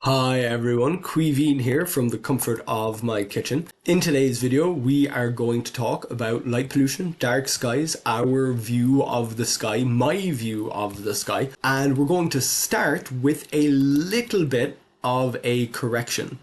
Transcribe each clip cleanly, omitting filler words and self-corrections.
Hi everyone, Quiveen here from the comfort of my kitchen. In today's video, we are going to talk about light pollution, dark skies, our view of the sky, my view of the sky, and we're going to start with a little bit of a correction.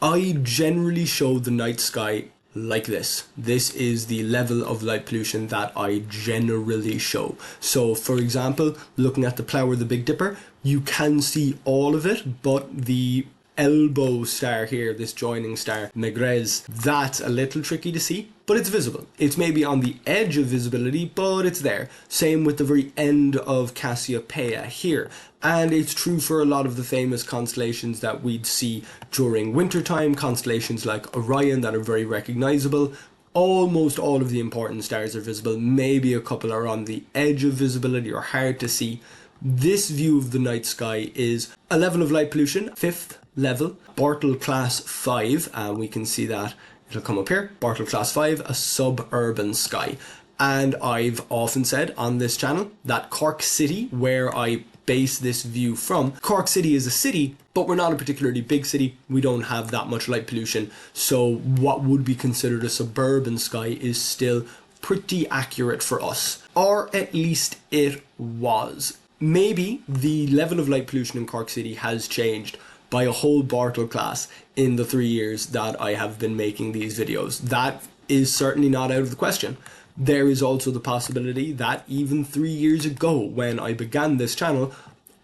I generally show the night sky like this. This is the level of light pollution that I generally show. So for example, looking at the Plough or the Big Dipper, you can see all of it, but the elbow star here, this joining star, Megrez, that's a little tricky to see, but it's visible. It's maybe on the edge of visibility, but it's there. Same with the very end of Cassiopeia here. And it's true for a lot of the famous constellations that we'd see during wintertime, constellations like Orion that are very recognizable. Almost all of the important stars are visible. Maybe a couple are on the edge of visibility or hard to see. This view of the night sky is a level of light pollution, 5th level, Bartle class 5, and we can see that it'll come up here, Bartle class 5, a suburban sky. And I've often said on this channel that Cork City, where I base this view from, Cork City is a city, but we're not a particularly big city. We don't have that much light pollution. So what would be considered a suburban sky is still pretty accurate for us, or at least it was. Maybe the level of light pollution in Cork City has changed by a whole Bartle class in the 3 years that I have been making these videos. That is certainly not out of the question. There is also the possibility that even 3 years ago, when I began this channel,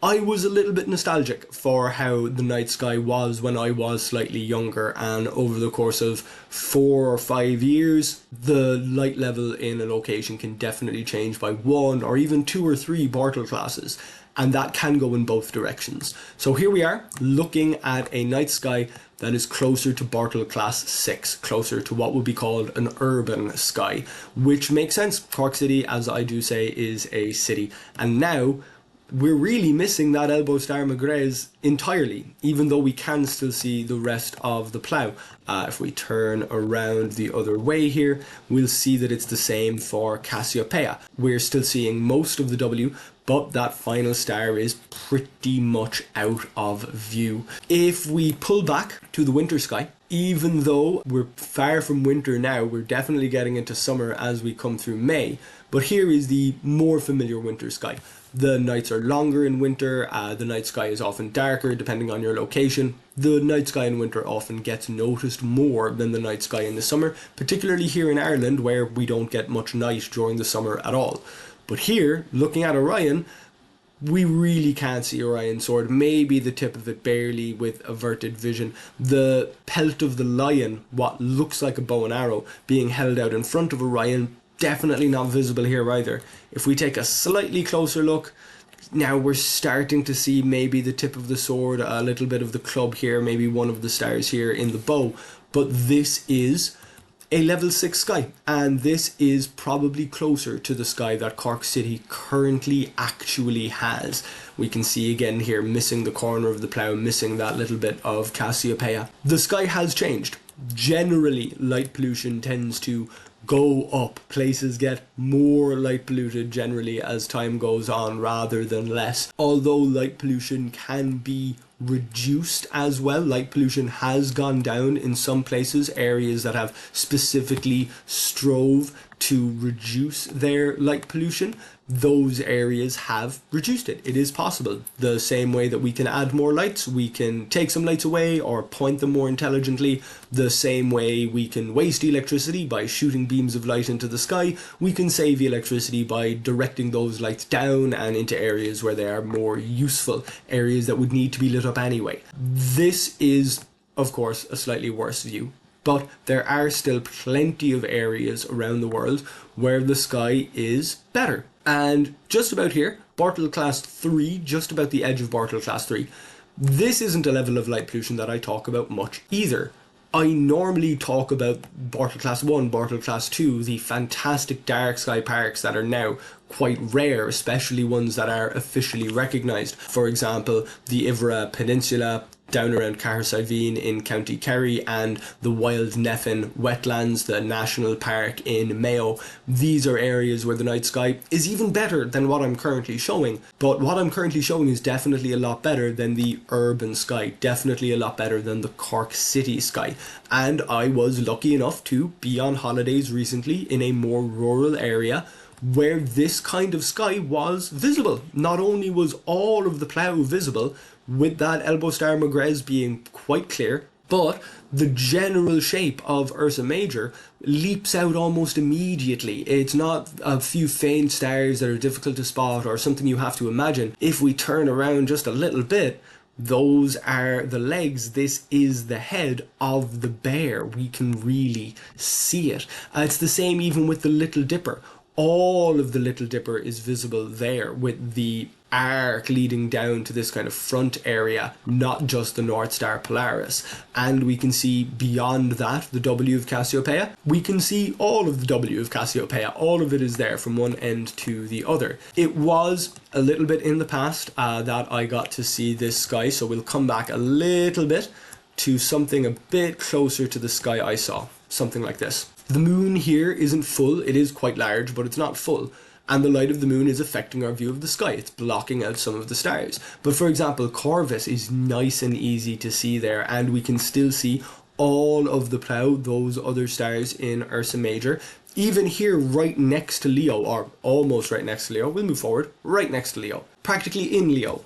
I was a little bit nostalgic for how the night sky was when I was slightly younger, and over the course of 4 or 5 years, the light level in a location can definitely change by 1 or even 2 or 3 Bartle classes, and that can go in both directions. So here we are, looking at a night sky that is closer to Bartle class 6, closer to what would be called an urban sky, which makes sense. Cork City, as I do say, is a city, and now we're really missing that elbow star Megrez entirely, even though we can still see the rest of the Plough. If we turn around the other way here, we'll see that it's the same for Cassiopeia. We're still seeing most of the W, but that final star is pretty much out of view. If we pull back to the winter sky, even though we're far from winter now, we're definitely getting into summer as we come through May, but here is the more familiar winter sky. The nights are longer in winter, the night sky is often darker depending on your location. The night sky in winter often gets noticed more than the night sky in the summer, particularly here in Ireland where we don't get much night during the summer at all. But here, looking at Orion, we really can't see Orion's sword, maybe the tip of it barely with averted vision. The pelt of the lion, what looks like a bow and arrow, being held out in front of Orion, definitely not visible here either. If we take a slightly closer look, now we're starting to see maybe the tip of the sword, a little bit of the club here, maybe one of the stars here in the bow, but this is a level 6 sky, and this is probably closer to the sky that Cork City currently actually has. We can see again here, missing the corner of the Plough, missing that little bit of Cassiopeia. The sky has changed. Generally, light pollution tends to go up. Places get more light polluted generally as time goes on rather than less. Although light pollution can be reduced as well. Light pollution has gone down in some places, areas that have specifically strove to reduce their light pollution. Those areas have reduced it. It is possible. The same way that we can add more lights, we can take some lights away or point them more intelligently. The same way we can waste electricity by shooting beams of light into the sky, we can save electricity by directing those lights down and into areas where they are more useful, areas that would need to be lit up anyway. This is, of course, a slightly worse view, but there are still plenty of areas around the world where the sky is better. And just about here, Bartle class 3, just about the edge of Bartle class 3, this isn't a level of light pollution that I talk about much either. I normally talk about Bartle class 1, Bartle class 2, the fantastic dark sky parks that are now quite rare, especially ones that are officially recognized. For example, the Ivra Peninsula, down around Cahersiveen in County Kerry, and the Wild Nephin wetlands, the national park in Mayo. These are areas where the night sky is even better than what I'm currently showing. But what I'm currently showing is definitely a lot better than the urban sky, definitely a lot better than the Cork City sky. And I was lucky enough to be on holidays recently in a more rural area where this kind of sky was visible. Not only was all of the plough visible, with that elbow star Megrez being quite clear, but the general shape of Ursa Major leaps out almost immediately. It's not a few faint stars that are difficult to spot or something you have to imagine. If we turn around just a little bit, those are the legs. This is the head of the bear. We can really see it. It's the same even with the Little Dipper. All of the Little Dipper is visible there, with the arc leading down to this kind of front area, not just the North Star Polaris. And we can see beyond that the W of Cassiopeia. We can see all of the W of Cassiopeia. All of it is there from one end to the other. It was a little bit in the past that I got to see this sky, so we'll come back a little bit to something a bit closer to the sky I saw. Something like this. The moon here isn't full. It is quite large, but it's not full. And the light of the moon is affecting our view of the sky. It's blocking out some of the stars. But for example, Corvus is nice and easy to see there, and we can still see all of the plough, those other stars in Ursa Major. Even here right next to Leo, or almost right next to Leo, we'll move forward, right next to Leo, practically in Leo,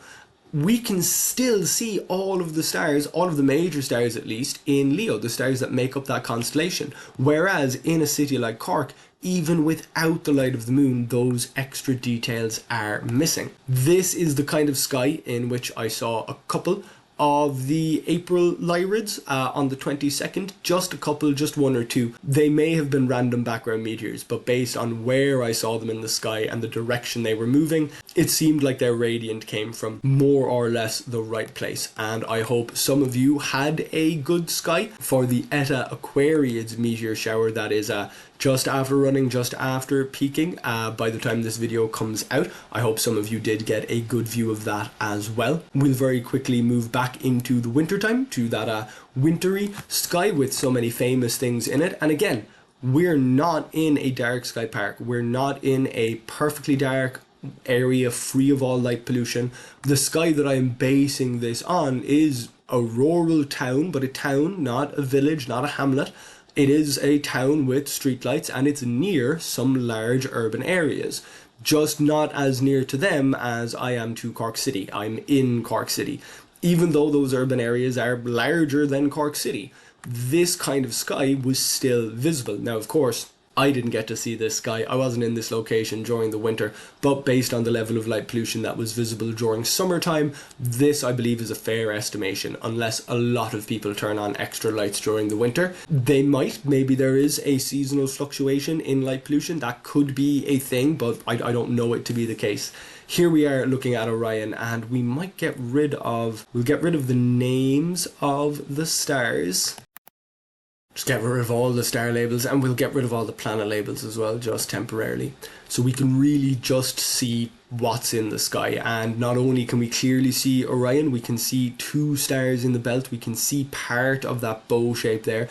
we can still see all of the stars, all of the major stars at least, in Leo, the stars that make up that constellation. Whereas in a city like Cork, even without the light of the moon, those extra details are missing. This is the kind of sky in which I saw a couple of the April Lyrids on the 22nd, just a couple, just one or two. They may have been random background meteors, but based on where I saw them in the sky and the direction they were moving, it seemed like their radiant came from more or less the right place. And I hope some of you had a good sky for the Eta Aquariids meteor shower that is just after running, just after peaking by the time this video comes out. I hope some of you did get a good view of that as well. We'll very quickly move back into the winter time, to that wintry sky with so many famous things in it. And again, we're not in a dark sky park. We're not in a perfectly dark area free of all light pollution. The sky that I'm basing this on is a rural town, but a town, not a village, not a hamlet. It is a town with streetlights, and it's near some large urban areas. Just not as near to them as I am to Cork City. I'm in Cork City. Even though those urban areas are larger than Cork City, this kind of sky was still visible. Now, of course, I didn't get to see this sky. I wasn't in this location during the winter, but based on the level of light pollution that was visible during summertime, this I believe is a fair estimation, unless a lot of people turn on extra lights during the winter. They might, maybe there is a seasonal fluctuation in light pollution. That could be a thing, but I don't know it to be the case. Here we are looking at Orion, and we might we'll get rid of the names of the stars. Just get rid of all the star labels, and we'll get rid of all the planet labels as well, just temporarily. So we can really just see what's in the sky. And not only can we clearly see Orion, we can see two stars in the belt. We can see part of that bow shape there.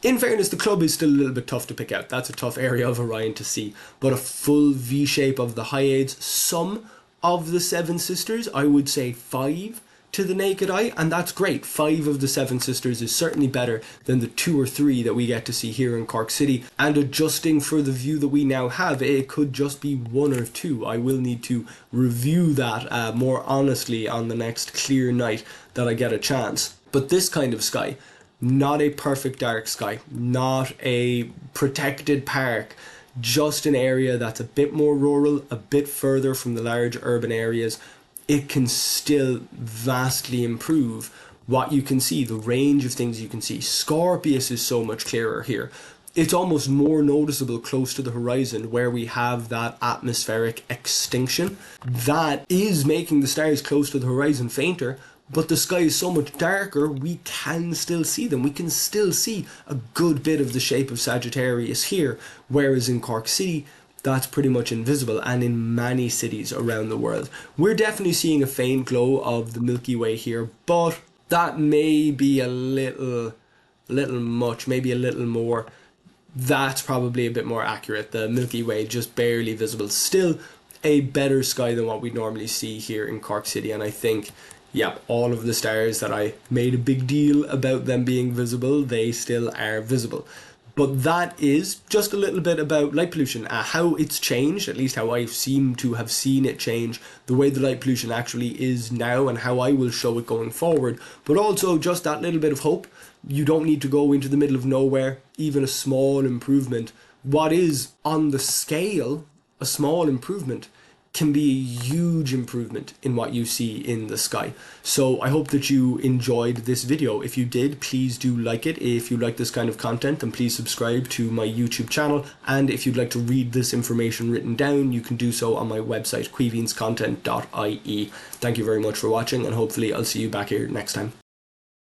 In fairness, the club is still a little bit tough to pick out. That's a tough area of Orion to see. But a full V shape of the Hyades, some of the Seven Sisters, I would say 5 to the naked eye, and that's great. 5 of the 7 sisters is certainly better than the 2 or 3 that we get to see here in Cork City. And adjusting for the view that we now have, it could just be 1 or 2. I will need to review that more honestly on the next clear night that I get a chance. But this kind of sky, not a perfect dark sky, not a protected park, just an area that's a bit more rural, a bit further from the large urban areas, it can still vastly improve what you can see, the range of things you can see. Scorpius is so much clearer here. It's almost more noticeable close to the horizon where we have that atmospheric extinction. That is making the stars close to the horizon fainter, but the sky is so much darker, we can still see them. We can still see a good bit of the shape of Sagittarius here, whereas in Cork City, that's pretty much invisible, and in many cities around the world. We're definitely seeing a faint glow of the Milky Way here, but that may be a little much, maybe a little more. That's probably a bit more accurate. The Milky Way just barely visible. Still a better sky than what we normally see here in Cork City. And I think, yeah, all of the stars that I made a big deal about them being visible, they still are visible. But that is just a little bit about light pollution, how it's changed, at least how I seem to have seen it change, the way the light pollution actually is now and how I will show it going forward. But also just that little bit of hope. You don't need to go into the middle of nowhere, even a small improvement. What is on the scale, a small improvement, can be a huge improvement in what you see in the sky. So I hope that you enjoyed this video. If you did, please do like it. If you like this kind of content, then please subscribe to my YouTube channel. And if you'd like to read this information written down, you can do so on my website, queeveenscontent.ie. Thank you very much for watching, and hopefully I'll see you back here next time.